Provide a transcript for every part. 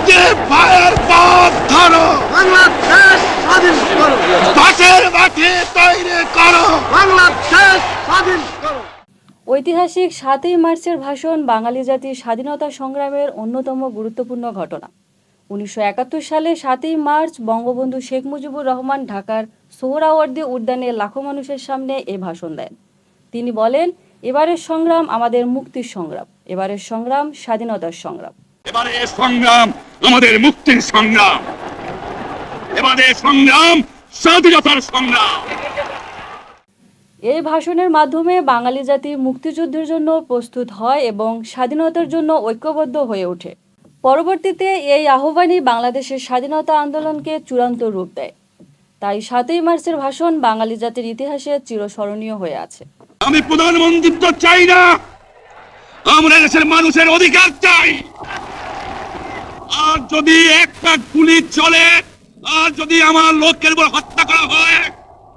আজে ভাইয়ের পথ ধরো, বাংলাদেশ স্বাধীন করো, বাটের মাঠে তৈরি করো, বাংলাদেশ স্বাধীন করো। ঐতিহাসিক ৭ই মার্চের ভাষণ বাঙালি জাতির স্বাধীনতা সংগ্রামের অন্যতম গুরুত্বপূর্ণ ঘটনা। ১৯৭১ সালে ৭ই মার্চ বঙ্গবন্ধু শেখ মুজিবুর রহমান ঢাকার সোহরাওয়ার্দী উদ্যানে লাখো মানুষের সামনে এ ভাষণ দেন। তিনি বলেন, এবারের সংগ্রাম আমাদের মুক্তির সংগ্রাম, এবারের সংগ্রাম স্বাধীনতার সংগ্রাম। এবারে সংগ্রাম আমাদের মুক্তির সংগ্রাম, এবারে সংগ্রাম স্বাধীনতার সংগ্রাম। এই ভাষণের মাধ্যমে বাঙালি জাতি মুক্তিযুদ্ধের জন্য প্রস্তুত হয় এবং স্বাধীনতার জন্য ঐক্যবদ্ধ হয়ে ওঠে। পরবর্তীতে এই আহ্বানই বাংলাদেশের স্বাধীনতা আন্দোলনকে চূড়ান্ত রূপ দেয়। তাই ৭ই মার্চের ভাষণ বাঙালি জাতির ইতিহাসে চিরস্মরণীয় হয়ে আছে। আমি প্রধানমন্ত্রিত্ব চাই না, আমরা দেশের মানুষের অধিকার চাই। আর যদি একটা গুলি চলে, আর যদি আমার লোকের উপর হত্যা করা হয়,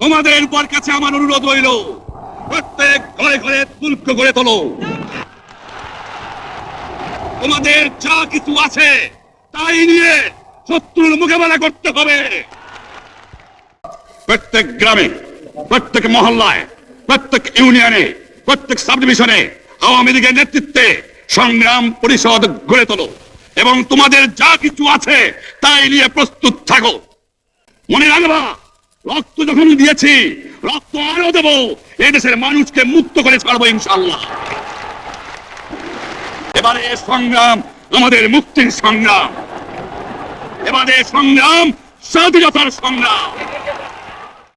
তোমাদের উপর কাছে আমার অনুরোধ রইল, প্রত্যেক ঘরে ঘরে তুল্ক করে তোলো। তোমাদের যা কিছু আছে তাই নিয়ে শত্রুর মোকাবেলা করতে হবে। প্রত্যেক গ্রামে, প্রত্যেক মহল্লায়, প্রত্যেক ইউনিয়নে, প্রত্যেক সাব ডিভিশনে আওয়ামী লীগের নেতৃত্বে সংগ্রাম পরিষদ গড়ে তোলো এবং তোমাদের যা কিছু আছে তাই নিয়ে প্রস্তুত থাকো। মনে রাখবা, রক্ত যখন দিয়েছি, রক্ত আরো দেবো, এই দেশের মানুষকে মুক্ত করে ছাড়বো ইনশাআল্লাহ। এবারে সংগ্রাম আমাদের মুক্তির সংগ্রাম, এবারে সংগ্রাম স্বাধীনতার সংগ্রাম।